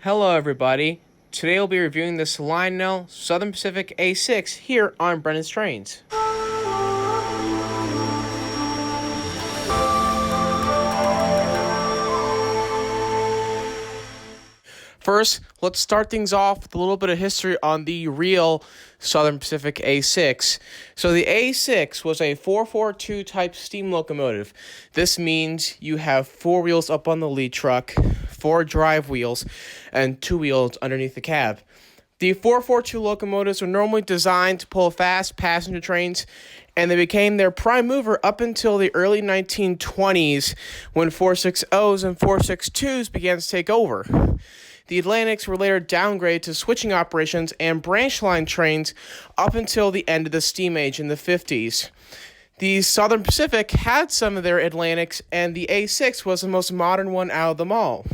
Hello everybody. Today we'll be reviewing this Lionel Southern Pacific A6 here on Brennan's Trains. First, let's start things off with a little bit of history on the real Southern Pacific A6. So the A6 was a 442 type steam locomotive. This means you have 4 wheels up on the lead truck, 4 drive wheels, and 2 wheels underneath the cab. The 442 locomotives were normally designed to pull fast passenger trains, and they became their prime mover up until the early 1920s when 460s and 462s began to take over. The Atlantics were later downgraded to switching operations and branch line trains up until the end of the steam age in the 50s. The Southern Pacific had some of their Atlantics, and the A6 was the most modern one out of them all.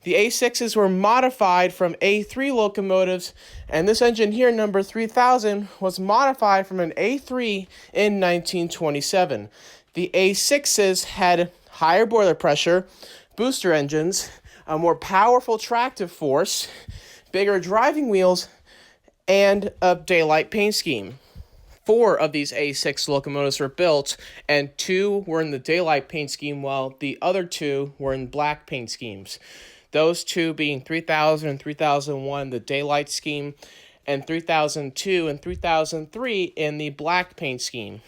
The A6s were modified from A3 locomotives, and this engine here, number 3000, was modified from an A3 in 1927. The A6s had higher boiler pressure, booster engines, a more powerful tractive force, bigger driving wheels, and a daylight paint scheme. 4 of these A6 locomotives were built, and 2 were in the daylight paint scheme, while the other 2 were in black paint schemes. Those 2 being 3000 and 3001, the daylight scheme, and 3002 and 3003 in the black paint scheme.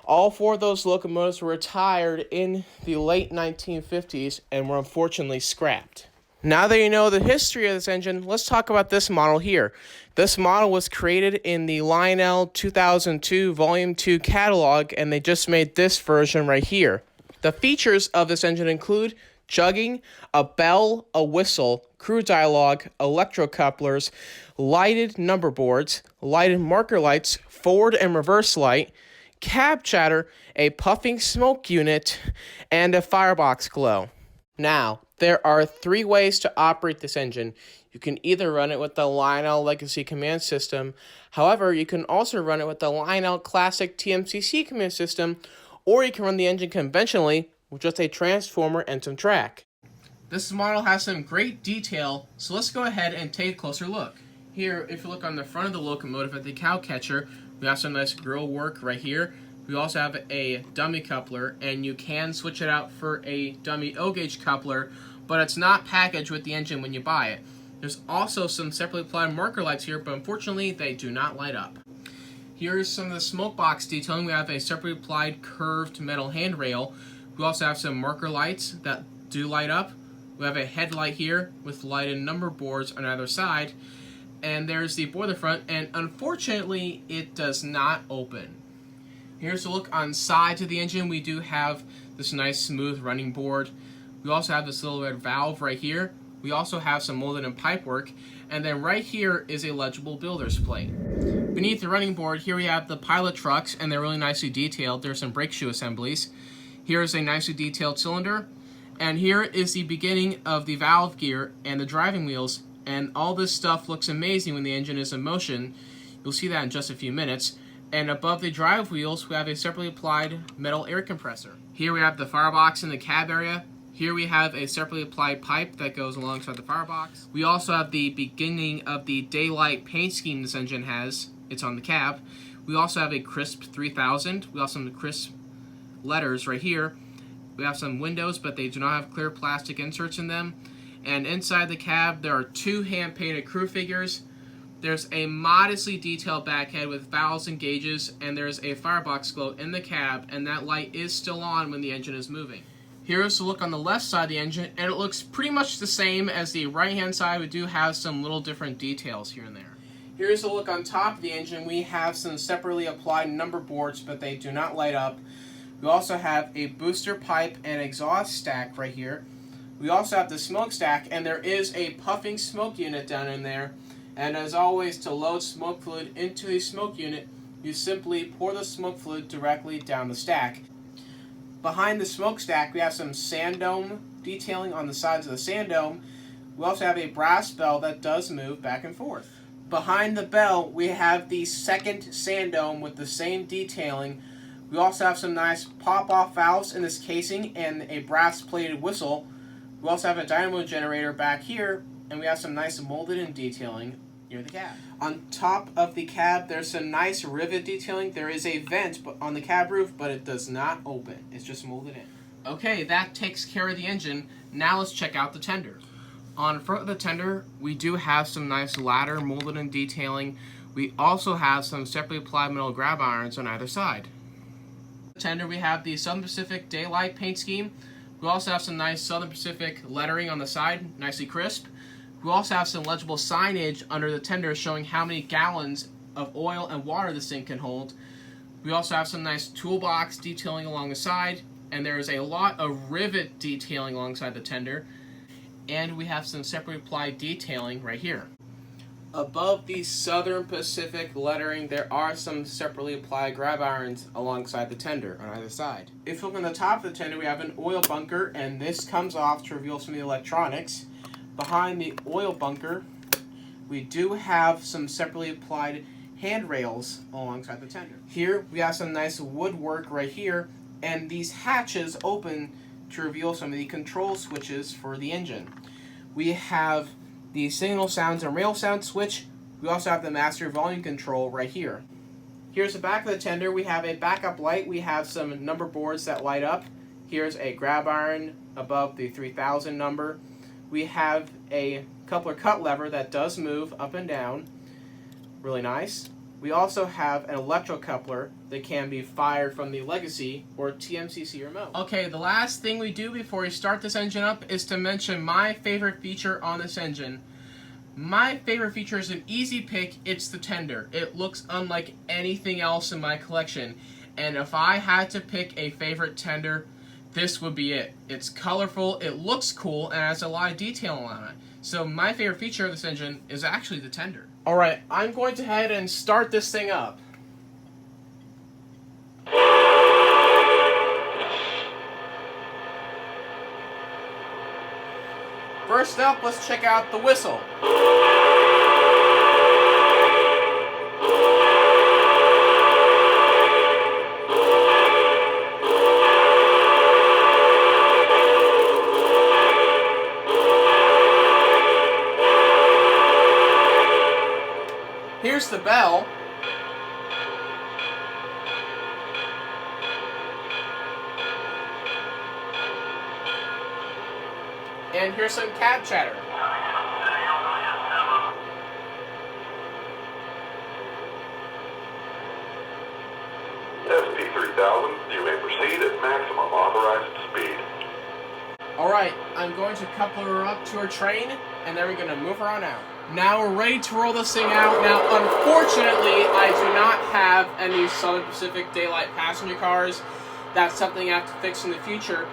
All 4 of those locomotives were retired in the late 1950s and were unfortunately scrapped. Now that you know the history of this engine, let's talk about this model here. This model was created in the Lionel 2002 Volume 2 catalog, and they just made this version right here. The features of this engine include chugging, a bell, a whistle, crew dialogue, electrocouplers, lighted number boards, lighted marker lights, forward and reverse light, cab chatter, a puffing smoke unit, and a firebox glow. Now, there are 3 ways to operate this engine. You can either run it with the Lionel Legacy Command System. However, you can also run it with the Lionel Classic TMCC Command System, or you can run the engine conventionally with just a transformer and some track. This model has some great detail, so let's go ahead and take a closer look. Here, if you look on the front of the locomotive at the cow catcher, we have some nice grill work right here. We also have a dummy coupler, and you can switch it out for a dummy O-gauge coupler, but it's not packaged with the engine when you buy it. There's also some separately applied marker lights here, but unfortunately they do not light up. Here's some of the smoke box detailing. We have a separately applied curved metal handrail. We also have some marker lights that do light up. We have a headlight here with lighted number boards on either side. And there's the boiler front, and unfortunately it does not open. Here's a look on sides of the engine. We do have this nice smooth running board. We also have this little red valve right here. We also have some molded and pipe work. And then right here is a legible builder's plate. Beneath the running board, here we have the pilot trucks, and they're really nicely detailed. There's some brake shoe assemblies. Here's a nicely detailed cylinder. And here is the beginning of the valve gear and the driving wheels. And all this stuff looks amazing when the engine is in motion. You'll see that in just a few minutes. And above the drive wheels, we have a separately applied metal air compressor. Here we have the firebox in the cab area. Here we have a separately applied pipe that goes alongside the firebox. We also have the beginning of the daylight paint scheme this engine has. It's on the cab. We also have a crisp 3000. We also have the crisp letters right here. We have some windows, but they do not have clear plastic inserts in them. And inside the cab, there are 2 hand-painted crew figures. There's a modestly detailed backhead with valves and gauges, and there's a firebox glow in the cab, and that light is still on when the engine is moving. Here's a look on the left side of the engine, and it looks pretty much the same as the right-hand side. We do have some little different details here and there. Here's a look on top of the engine. We have some separately applied number boards, but they do not light up. We also have a booster pipe and exhaust stack right here. We also have the smokestack, and there is a puffing smoke unit down in there. And as always, to load smoke fluid into the smoke unit, you simply pour the smoke fluid directly down the stack. Behind the smokestack, we have some sand dome detailing on the sides of the sand dome. We also have a brass bell that does move back and forth. Behind the bell, we have the second sand dome with the same detailing. We also have some nice pop-off valves in this casing and a brass-plated whistle. We also have a dynamo generator back here, And we have some nice molded in detailing near the cab. On top of the cab, there's some nice rivet detailing. There is a vent on the cab roof, but it does not open. It's just molded in. Okay, that takes care of the engine. Now let's check out the tender. On front of the tender, we do have some nice ladder molded in detailing. We also have some separately applied metal grab irons on either side. The tender, we have the Southern Pacific Daylight paint scheme. We also have some nice Southern Pacific lettering on the side, nicely crisp. We also have some legible signage under the tender showing how many gallons of oil and water this thing can hold. We also have some nice toolbox detailing along the side, and there is a lot of rivet detailing alongside the tender. And we have some separately applied detailing right here. Above the Southern Pacific lettering, there are some separately applied grab irons alongside the tender on either side. If you look on the top of the tender, we have an oil bunker, and this comes off to reveal some of the electronics. Behind the oil bunker, we do have some separately applied handrails alongside the tender. Here, we have some nice woodwork right here, and these hatches open to reveal some of the control switches for the engine. We have the signal sounds and rail sound switch. We also have the master volume control right here. Here's the back of the tender. We have a backup light. We have some number boards that light up. Here's a grab iron above the 3000 number. We have a coupler cut lever that does move up and down. Really nice. We also have an electrocoupler that can be fired from the Legacy or TMCC remote. Okay, the last thing we do before we start this engine up is to mention my favorite feature on this engine. My favorite feature is an easy pick. It's the tender. It looks unlike anything else in my collection. And if I had to pick a favorite tender, this would be it. It's colorful, it looks cool, and has a lot of detail on it. So my favorite feature of this engine is actually the tender. Alright, I'm going to head and start this thing up. First up, let's check out the whistle. Here's the bell. And here's some cab chatter. SP3000, you may proceed at maximum authorized speed. Alright, I'm going to couple her up to her train, and then we're going to move her on out. Now we're ready to roll this thing out. Now, unfortunately, I do not have any Southern Pacific Daylight passenger cars. That's something I have to fix in the future.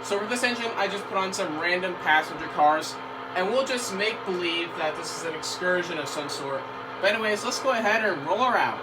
So for this engine, I just put on some random passenger cars, and we'll just make believe that this is an excursion of some sort. But anyways, let's go ahead and roll her out.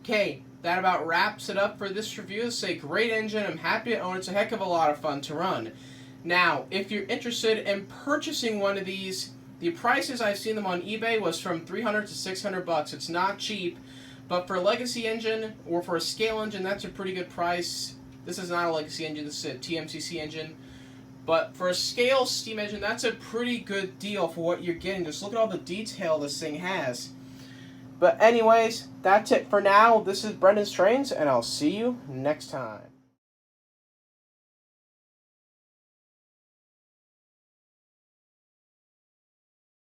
Okay, that about wraps it up for this review. It's a great engine. I'm happy to own it. It's a heck of a lot of fun to run. Now, if you're interested in purchasing one of these, the prices I've seen them on eBay was from $300 to $600. It's not cheap, But for a legacy engine or for a scale engine, that's a pretty good price. This is not a legacy engine, this is a TMCC engine. But for a scale steam engine, that's a pretty good deal for what you're getting. Just look at all the detail this thing has. But anyways, that's it for now. This is Brendan's Trains, and I'll see you next time.